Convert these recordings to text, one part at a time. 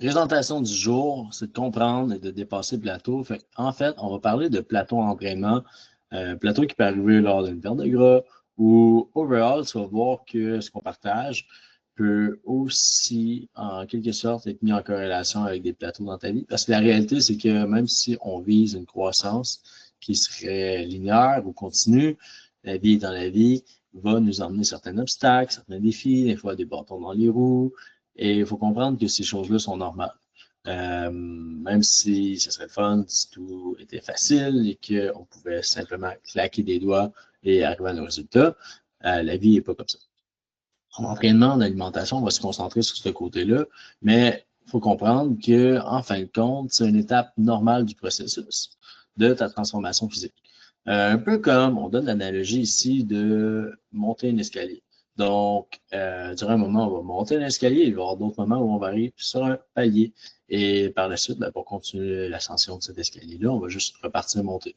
présentation du jour, c'est de comprendre et de dépasser le plateau. En fait, on va parler de plateau entraînement, plateau qui peut arriver lors d'une perte de gras ou overall, tu vas voir que ce qu'on partage peut aussi, en quelque sorte, être mis en corrélation avec des plateaux dans ta vie. Parce que la réalité, c'est que même si on vise une croissance qui serait linéaire ou continue, la vie dans la vie va nous emmener certains obstacles, certains défis, des fois des bâtons dans les roues, et il faut comprendre que ces choses-là sont normales. Même si ce serait fun si tout était facile et qu'on pouvait simplement claquer des doigts et arriver à nos résultats, la vie n'est pas comme ça. En entraînement, en alimentation, on va se concentrer sur ce côté-là, mais il faut comprendre qu'en fin de compte, c'est une étape normale du processus de ta transformation physique. Un peu comme, on donne l'analogie ici de monter un escalier. Donc, durant un moment, on va monter un escalier, il va y avoir d'autres moments où on va arriver sur un palier. Et par la suite, pour continuer l'ascension de cet escalier-là, on va juste repartir monter.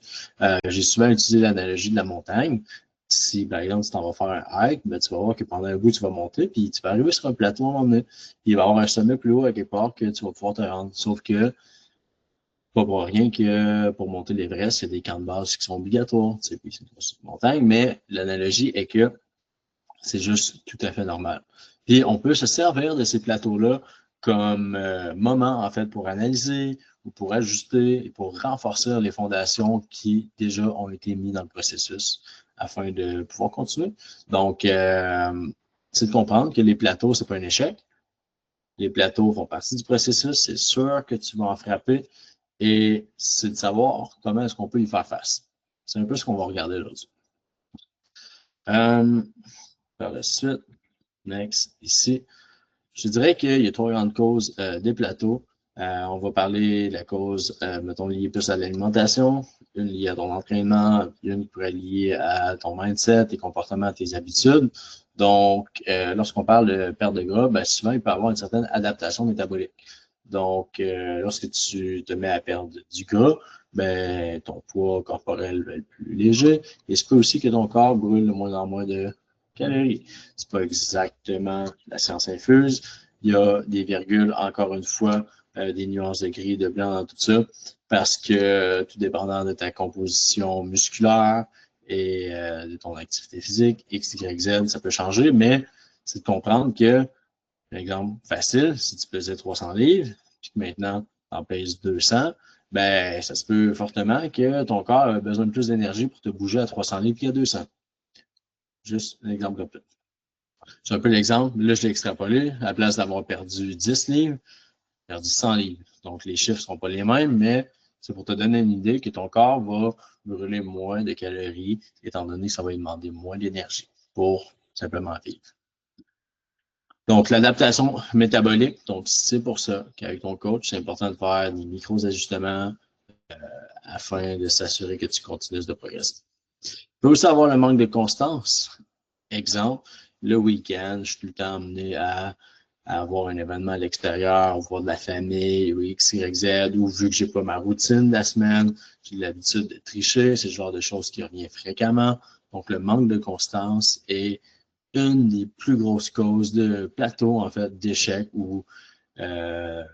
J'ai souvent utilisé l'analogie de la montagne. Si, par exemple, tu t'en vas faire un hike, tu vas voir que pendant un bout, tu vas monter, puis tu vas arriver sur un plateau à un moment donné. Puis il va y avoir un sommet plus haut à quelque part que tu vas pouvoir te rendre. Sauf que pas pour rien que pour monter l'Everest, il y a des camps de base qui sont obligatoires. Tu sais, puis c'est une montagne, mais l'analogie est que c'est juste tout à fait normal. Puis on peut se servir de ces plateaux-là comme moment, en fait, pour analyser ou pour ajuster et pour renforcer les fondations qui déjà ont été mises dans le processus afin de pouvoir continuer. Donc, c'est de comprendre que les plateaux, c'est pas un échec. Les plateaux font partie du processus. C'est sûr que tu vas en frapper. Et c'est de savoir comment est-ce qu'on peut y faire face. C'est un peu ce qu'on va regarder aujourd'hui. Par la suite, next, ici, je dirais qu'il y a trois grandes causes des plateaux. On va parler de la cause, mettons, liée plus à l'alimentation, une liée à ton entraînement, une qui pourrait être liée à ton mindset, tes comportements, tes habitudes. Donc, lorsqu'on parle de perte de gras, souvent, il peut y avoir une certaine adaptation métabolique. Donc, lorsque tu te mets à perdre du gras, ton poids corporel va être plus léger. Et c'est peut aussi que ton corps brûle de moins en moins de calories. C'est pas exactement la science infuse. Il y a des virgules, encore une fois, des nuances de gris, de blanc dans tout ça, parce que tout dépendant de ta composition musculaire et de ton activité physique, X, Y, Z, ça peut changer, mais c'est de comprendre que par exemple, facile, si tu pesais 300 livres, puis que maintenant, tu en pèses 200, ça se peut fortement que ton corps a besoin de plus d'énergie pour te bouger à 300 livres qu'à 200. Juste un exemple comme ça. C'est un peu l'exemple. Là, je l'ai extrapolé. À la place d'avoir perdu 10 livres, perdu 100 livres. Donc, les chiffres ne sont pas les mêmes, mais c'est pour te donner une idée que ton corps va brûler moins de calories, étant donné que ça va lui demander moins d'énergie pour simplement vivre. Donc, l'adaptation métabolique, donc c'est pour ça qu'avec ton coach, c'est important de faire des micros-ajustements afin de s'assurer que tu continues de progresser. Tu peux aussi avoir le manque de constance. Exemple, le week-end, je suis tout le temps amené à avoir un événement à l'extérieur, voir de la famille, ou X, Y, Z, ou vu que j'ai pas ma routine de la semaine, j'ai l'habitude de tricher, c'est le genre de choses qui revient fréquemment. Donc, le manque de constance est une des plus grosses causes de plateau, en fait, d'échec ou de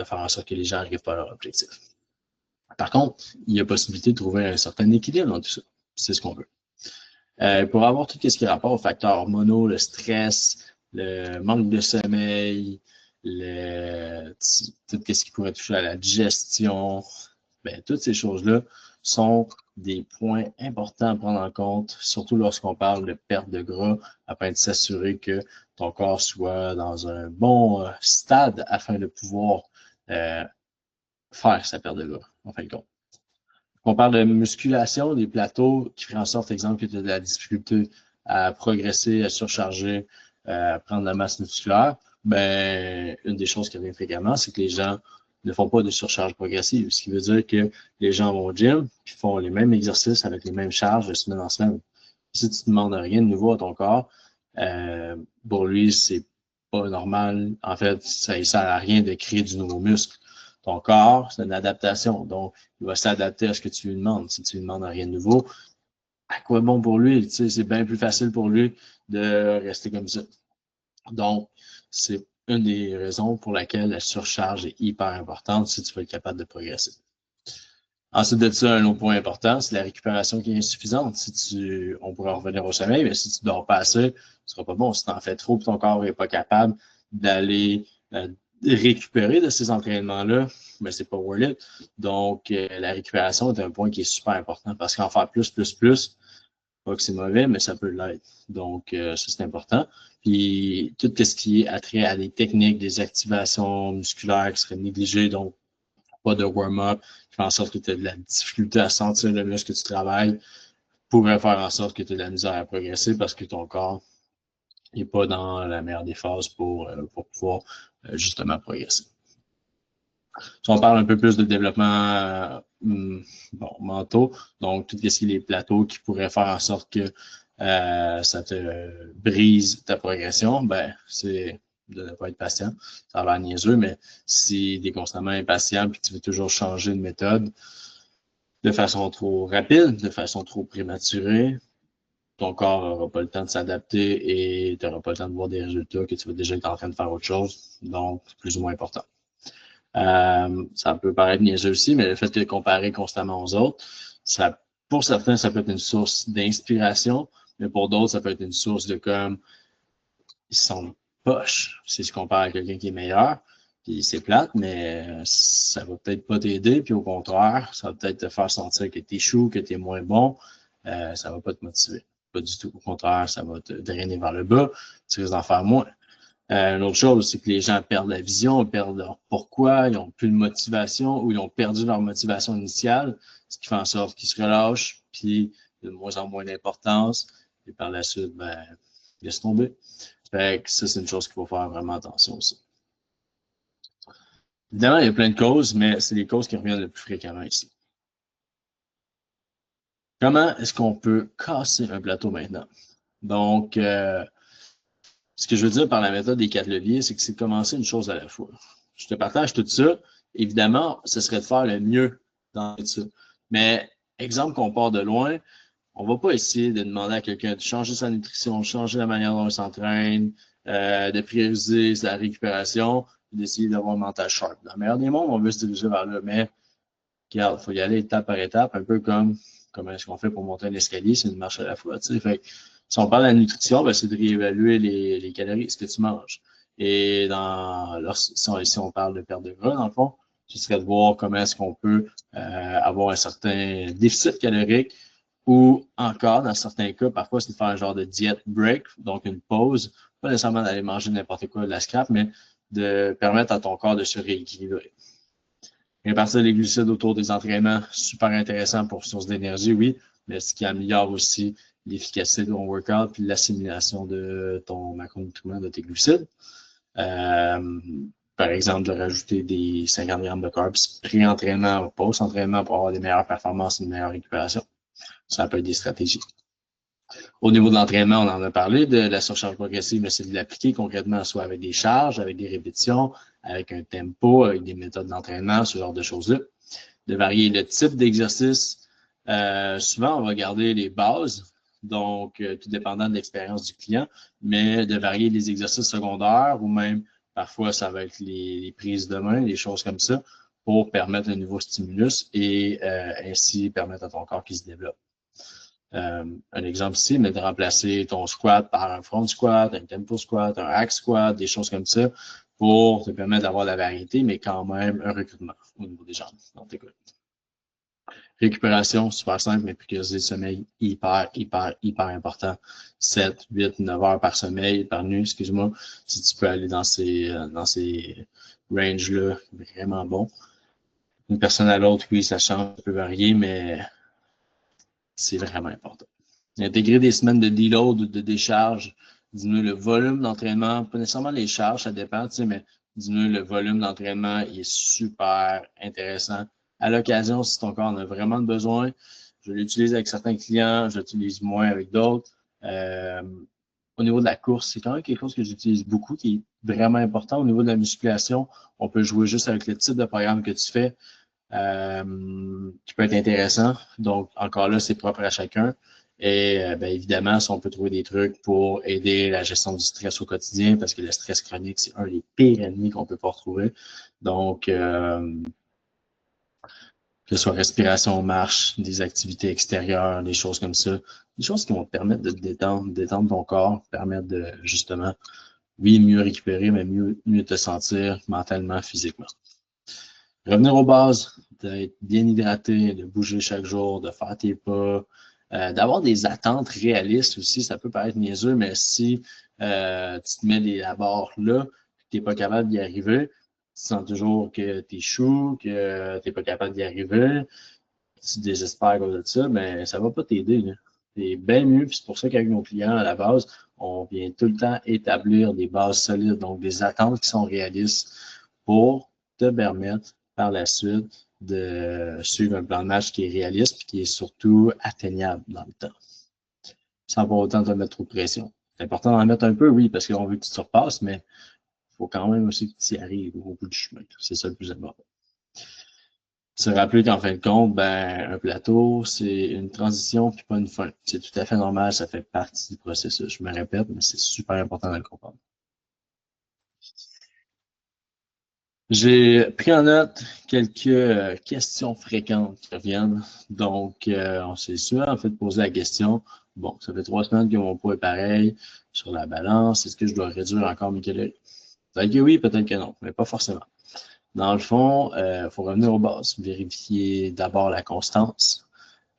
faire en sorte que les gens n'arrivent pas à leur objectif. Par contre, il y a possibilité de trouver un certain équilibre dans tout ça. C'est ce qu'on veut. Pour avoir tout ce qui est rapport aux facteurs hormonaux, le stress, le manque de sommeil, tout ce qui pourrait toucher à la digestion, toutes ces choses-là sont des points importants à prendre en compte, surtout lorsqu'on parle de perte de gras, afin de s'assurer que ton corps soit dans un bon stade afin de pouvoir faire sa perte de gras, en fin de compte. On parle de musculation, des plateaux qui feraient en sorte, exemple, que tu as de la difficulté à progresser, à surcharger, à prendre de la masse musculaire. Une des choses qui revient fréquemment, c'est que les gens ne font pas de surcharge progressive, ce qui veut dire que les gens vont au gym et font les mêmes exercices avec les mêmes charges de semaine en semaine. Si tu ne demandes rien de nouveau à ton corps, pour lui, c'est pas normal. En fait, ça ne sert à rien de créer du nouveau muscle. Ton corps, c'est une adaptation. Donc, il va s'adapter à ce que tu lui demandes. Si tu lui demandes rien de nouveau, à quoi bon pour lui? Tu sais, c'est bien plus facile pour lui de rester comme ça. Donc, c'est une des raisons pour laquelle la surcharge est hyper importante si tu veux être capable de progresser. Ensuite de ça, un autre point important, c'est la récupération qui est insuffisante. On pourrait en revenir au sommeil, mais si tu dors pas assez, ce sera pas bon. Si tu en fais trop, ton corps n'est pas capable d'aller récupérer de ces entraînements-là, mais c'est pas worth it. Donc, la récupération est un point qui est super important parce qu'en faire plus, pas que c'est mauvais, mais ça peut l'être. Donc, ça, c'est important. Puis, tout ce qui est attrait à des techniques, des activations musculaires qui seraient négligées, donc pas de warm-up, qui fait en sorte que tu as de la difficulté à sentir le muscle que tu travailles, pourrait faire en sorte que tu as de la misère à progresser parce que ton corps n'est pas dans la meilleure des phases pour pouvoir justement progresser. Si on parle un peu plus de développement mentaux, donc tout ce qui est les plateaux qui pourraient faire en sorte que ça te brise ta progression, ben c'est de ne pas être patient. Ça a l'air niaiseux, mais si tu es constamment impatient et que tu veux toujours changer de méthode de façon trop rapide, de façon trop prématurée, ton corps n'aura pas le temps de s'adapter et tu n'auras pas le temps de voir des résultats que tu vas déjà être en train de faire autre chose. Donc, c'est plus ou moins important. Ça peut paraître niaiseux aussi, mais le fait de comparer constamment aux autres, pour certains, ça peut être une source d'inspiration, mais pour d'autres, ça peut être une source de comme ils sont poches si tu compares à quelqu'un qui est meilleur. Puis c'est plate, mais ça va peut-être pas t'aider. Puis au contraire, ça va peut-être te faire sentir que tu échoues, que tu es moins bon. Ça va pas te motiver. Pas du tout. Au contraire, ça va te drainer vers le bas. Tu risques d'en faire moins. Une autre chose, c'est que les gens perdent la vision, perdent leur pourquoi, ils n'ont plus de motivation ou ils ont perdu leur motivation initiale, ce qui fait en sorte qu'ils se relâchent, puis de moins en moins d'importance. Et par la suite, ben, laisse tomber. Fait que ça, c'est une chose qu'il faut faire vraiment attention aussi. Évidemment, il y a plein de causes, mais c'est les causes qui reviennent le plus fréquemment ici. Comment est-ce qu'on peut casser un plateau maintenant? Donc, ce que je veux dire par la méthode des 4 leviers, c'est que c'est de commencer une chose à la fois. Je te partage tout ça. Évidemment, ce serait de faire le mieux dans tout ça. Mais, exemple qu'on part de loin, on ne va pas essayer de demander à quelqu'un de changer sa nutrition, de changer la manière dont il s'entraîne, de prioriser sa récupération, d'essayer d'avoir un mental sharp. Dans le meilleur des mondes, on veut se diriger vers là, mais regarde, il faut y aller étape par étape, un peu comme comment est-ce qu'on fait pour monter un escalier, c'est une marche à la fois. Tu sais. Fait que, si on parle de la nutrition, ben, c'est de réévaluer les calories, ce que tu manges. Et si on parle de perte de gras, dans le fond, ce serait de voir comment est-ce qu'on peut avoir un certain déficit calorique ou encore, dans certains cas, parfois, c'est de faire un genre de diet break, donc une pause, pas nécessairement d'aller manger n'importe quoi de la scrap, mais de permettre à ton corps de se rééquilibrer. Répartir les glucides autour des entraînements, super intéressant pour source d'énergie, oui, mais ce qui améliore aussi l'efficacité de ton workout puis l'assimilation de ton macronutriment de tes glucides. Par exemple, de rajouter des 50 grammes de carbs pré-entraînement ou post-entraînement pour avoir des meilleures performances et une meilleure récupération. Ça peut être des stratégies. Au niveau de l'entraînement, on en a parlé de la surcharge progressive, mais c'est de l'appliquer concrètement, soit avec des charges, avec des répétitions, avec un tempo, avec des méthodes d'entraînement, ce genre de choses-là. De varier le type d'exercice. Souvent, on va garder les bases, donc tout dépendant de l'expérience du client, mais de varier les exercices secondaires ou même parfois ça va être les prises de main, des choses comme ça, pour permettre un nouveau stimulus et ainsi permettre à ton corps qu'il se développe. Un exemple ici, mais de remplacer ton squat par un front squat, un tempo squat, un hack squat, des choses comme ça, pour te permettre d'avoir de la variété, mais quand même un recrutement au niveau des jambes. Donc, écoute. Récupération, super simple, mais prioriser le sommeil, hyper important. 7, 8, 9 heures par sommeil, par nuit, excuse-moi. Si tu peux aller dans ces ranges-là, vraiment bon. Une personne à l'autre, oui, ça change, ça peut varier, mais c'est vraiment important. Intégrer des semaines de deload ou de décharge, diminuer le volume d'entraînement, pas nécessairement les charges, ça dépend, tu sais, mais diminuer le volume d'entraînement, il est super intéressant. À l'occasion, si ton corps en a vraiment besoin, je l'utilise avec certains clients, je l'utilise moins avec d'autres. Au niveau de la course, c'est quand même quelque chose que j'utilise beaucoup, qui est vraiment important. Au niveau de la musculation, on peut jouer juste avec le type de programme que tu fais, qui peut être intéressant. Donc, encore là, c'est propre à chacun. Et bien évidemment, si on peut trouver des trucs pour aider la gestion du stress au quotidien, parce que le stress chronique, c'est un des pires ennemis qu'on peut pas retrouver. Donc, que ce soit respiration, marche, des activités extérieures, des choses comme ça, des choses qui vont te permettre de te détendre ton corps, permettre de justement, oui, mieux récupérer, mais mieux te sentir mentalement, physiquement. Revenir aux bases, d'être bien hydraté, de bouger chaque jour, de faire tes pas, d'avoir des attentes réalistes aussi. Ça peut paraître niaiseux, mais si tu te mets la barre là, tu n'es pas capable d'y arriver, tu sens toujours que tu échoues, que tu n'es pas capable d'y arriver, tu te désespères à cause de ça, mais ça ne va pas t'aider. C'est bien mieux, puis c'est pour ça qu'avec nos clients à la base, on vient tout le temps établir des bases solides, donc des attentes qui sont réalistes pour te permettre par la suite de suivre un plan de match qui est réaliste et qui est surtout atteignable dans le temps, sans pour autant te mettre trop de pression. C'est important d'en mettre un peu, oui, parce qu'on veut que tu te surpasses, mais il faut quand même aussi que tu y arrives au bout du chemin. C'est ça le plus important. Se rappeler qu'en fin de compte, ben, un plateau, c'est une transition puis pas une fin. C'est tout à fait normal, ça fait partie du processus. Je me répète, mais c'est super important de le comprendre. J'ai pris en note quelques questions fréquentes qui reviennent. Donc, on s'est souvent en fait posé la question, bon, ça fait 3 semaines que mon poids est pareil sur la balance, est-ce que je dois réduire encore mes calories? Peut-être que oui, peut-être que non, mais pas forcément. Dans le fond, il faut revenir aux bases, vérifier d'abord la constance.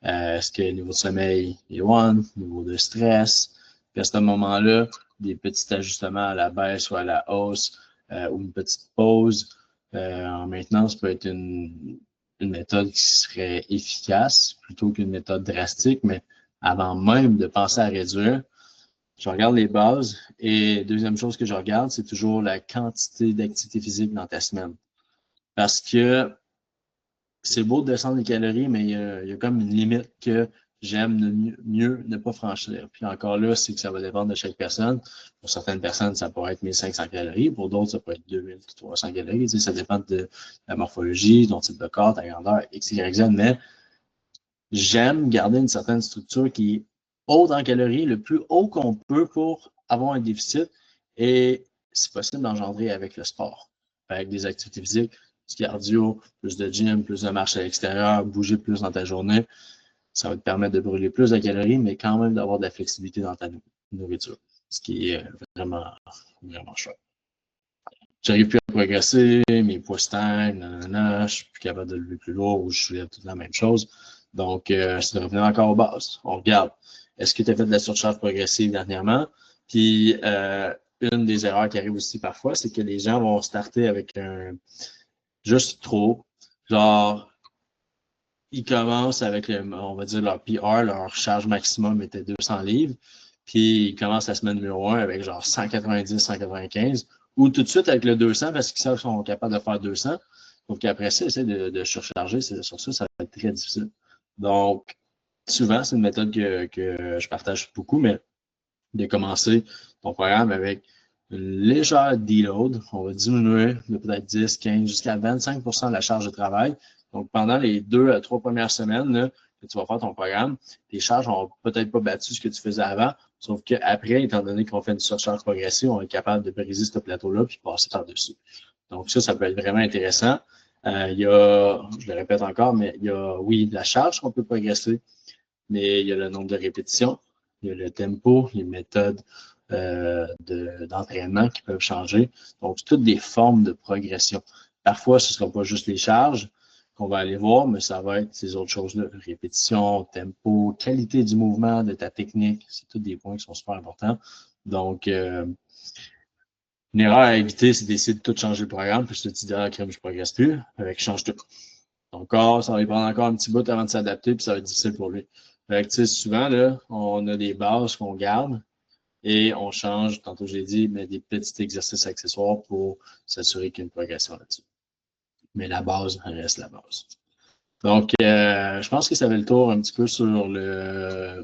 Est-ce que le niveau de sommeil est one, niveau de stress? Puis à ce moment-là, des petits ajustements à la baisse ou à la hausse ou une petite pause en maintenance peut être une méthode qui serait efficace plutôt qu'une méthode drastique, mais avant même de penser à réduire, je regarde les bases et deuxième chose que je regarde, c'est toujours la quantité d'activité physique dans ta semaine. Parce que c'est beau de descendre les calories, mais il y a comme une limite que j'aime mieux ne pas franchir. Puis encore là, c'est que ça va dépendre de chaque personne. Pour certaines personnes, ça pourrait être 1500 calories. Pour d'autres, ça peut être 2300 calories. Tu sais, ça dépend de la morphologie, ton type de corps, ta grandeur, X, Y, Z. Mais j'aime garder une certaine structure qui est haute en calories, le plus haut qu'on peut pour avoir un déficit. Et c'est possible d'engendrer avec le sport, avec des activités physiques, du cardio, plus de gym, plus de marche à l'extérieur, bouger plus dans ta journée. Ça va te permettre de brûler plus de calories, mais quand même d'avoir de la flexibilité dans ta nourriture, ce qui est vraiment, vraiment chouette. J'arrive plus à progresser, mes poids stagnent, je suis plus capable de lever plus lourd ou je soulève toute la même chose. Donc, c'est de revenir encore aux bases. On regarde, est-ce que tu as fait de la surcharge progressive dernièrement? Puis, une des erreurs qui arrive aussi parfois, c'est que les gens vont starter avec un juste trop. Genre, ils commencent avec, on va dire, leur PR, leur charge maximum était 200 livres. Puis, ils commencent la semaine numéro 1 avec genre 190, 195. Ou tout de suite avec le 200 parce qu'ils savent qu'ils sont capables de faire 200. Donc, après ça, essayer de surcharger. Sur ça va être très difficile. Donc, souvent, c'est une méthode que je partage beaucoup, mais de commencer ton programme avec une légère deload. On va diminuer de peut-être 10, 15, jusqu'à 25 de la charge de travail. Donc, pendant les 2 à 3 premières semaines là, que tu vas faire ton programme, tes charges n'ont peut-être pas battu ce que tu faisais avant, sauf qu'après, étant donné qu'on fait une surcharge progressive, on est capable de briser ce plateau-là puis passer par-dessus. Donc, ça peut être vraiment intéressant. Il y a, je le répète encore, mais il y a, oui, de la charge qu'on peut progresser, mais il y a le nombre de répétitions, il y a le tempo, les méthodes d'entraînement qui peuvent changer. Donc, c'est toutes des formes de progression. Parfois, ce ne sera pas juste les charges qu'on va aller voir, mais ça va être ces autres choses-là. Répétition, tempo, qualité du mouvement, de ta technique. C'est tous des points qui sont super importants. Donc, une erreur à éviter, c'est d'essayer de tout changer le programme, puis je te dis, ah, crème, je ne progresse plus. Avec change tout. Ton corps, ça va lui prendre encore un petit bout avant de s'adapter, puis ça va être difficile pour lui. Fait que, souvent, là, on a des bases qu'on garde et on change, tantôt j'ai dit, mais des petits exercices accessoires pour s'assurer qu'il y a une progression là-dessus. Mais la base reste la base. Donc, je pense que ça fait le tour un petit peu sur la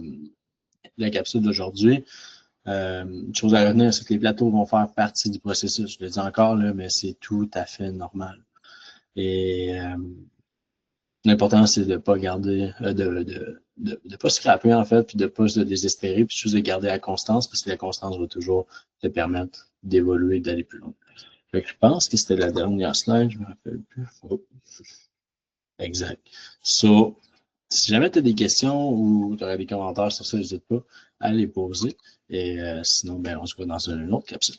capsule d'aujourd'hui. Une chose à retenir, c'est que les plateaux vont faire partie du processus. Je le dis encore, là, mais c'est tout à fait normal. Et l'important, c'est de ne pas garder, de pas scraper, en fait, puis de pas se désespérer, puis juste de garder la constance, parce que la constance va toujours te permettre d'évoluer et d'aller plus loin. Fait que je pense que c'était la dernière slide, je me rappelle plus. Oh. Exact. So, si jamais tu as des questions ou tu aurais des commentaires sur ça, n'hésite pas à les poser. Et sinon, ben, on se voit dans une autre capsule.